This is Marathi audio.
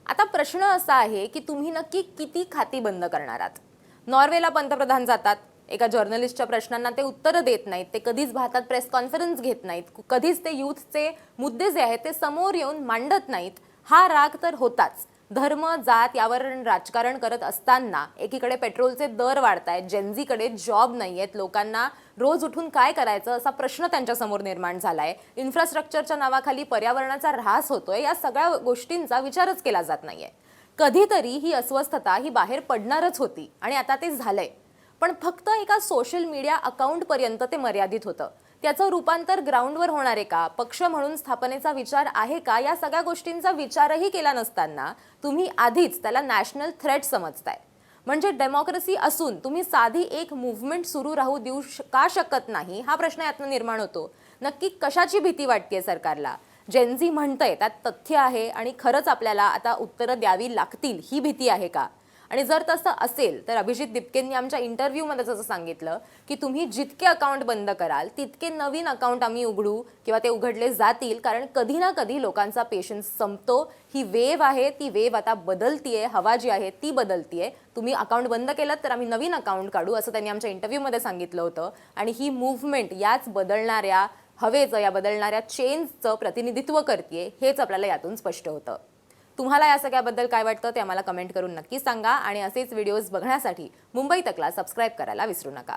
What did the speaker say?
आता प्रश्न असा आहे की तुम्ही नक्की किती खाती बंद करणार आहात? नॉर्वेला पंतप्रधान जातात, एका जर्नलिस्टच्या प्रश्नांना ते उत्तर देत नाहीत, ते कधीच भारतात प्रेस कॉन्फरन्स घेत नाहीत, कधीच ते यूथचे मुद्दे जे आहेत ते समोर येऊन मांडत नाहीत. हा राग तर होताच. धर्म जात यावर राजकारण करत असताना एकीकडे पेट्रोलचे दर वाढतायत, जेनझीकडे जॉब नाहीयेत, लोकांना रोज उठून काय करायचं असा प्रश्न त्यांच्यासमोर निर्माण झालाय, इन्फ्रास्ट्रक्चरच्या नावाखाली पर्यावरणाचा ऱ्हास होतोय, या सगळ्या गोष्टींचा विचारच केला जात नाहीये. कधीतरी ही अस्वस्थता ही बाहेर पडणारच होती आणि आता ते झालंय. पण फक्त एका सोशल मीडिया अकाउंटपर्यंत ते मर्यादित होतं. त्याचं रूपांतर ग्राउंडवर होणार आहे का, पक्ष म्हणून स्थापनेचा विचार आहे का, या सगळ्या गोष्टींचा विचारही केला नसताना तुम्ही आधीच त्याला नॅशनल थ्रेट समजताय. म्हणजे डेमोक्रेसी असून तुम्ही साधी एक मूव्हमेंट सुरू राहू देऊ का शकत नाही, हा प्रश्न यातनं निर्माण होतो. नक्की कशाची भीती वाटते सरकारला? जेनझी म्हणतंय त्यात तथ्य आहे आणि खरंच आपल्याला आता उत्तरं द्यावी लागतील ही भीती आहे का? आणि जर तसं असेल तर अभिजित दिपकेंनी आमच्या इंटरव्ह्यूमध्ये जसं सांगितलं की तुम्ही जितके अकाउंट बंद कराल तितके नवीन अकाउंट आम्ही उघडू किंवा ते उघडले जातील, कारण कधी ना कधी लोकांचा पेशन्स संपतो. ही वेव आहे, ती वेव आता बदलतीये, हवा जी आहे ती बदलतीये. तुम्ही अकाउंट बंद केलं तर आम्ही नवीन अकाउंट काढू, असं त्यांनी आमच्या इंटरव्ह्यूमध्ये सांगितलं होतं. आणि ही मूव्हमेंट याच बदलणाऱ्या हवेचं, या बदलणाऱ्या चेंजचं प्रतिनिधित्व करते, हेच आपल्याला यातून स्पष्ट होतं. तुम्हाला या सगळ्याबद्दल काय वाटतं ते आम्हाला कमेंट करून नक्की सांगा आणि असेच व्हिडिओज बघण्यासाठी मुंबई तकला सबस्क्राईब करायला विसरू नका.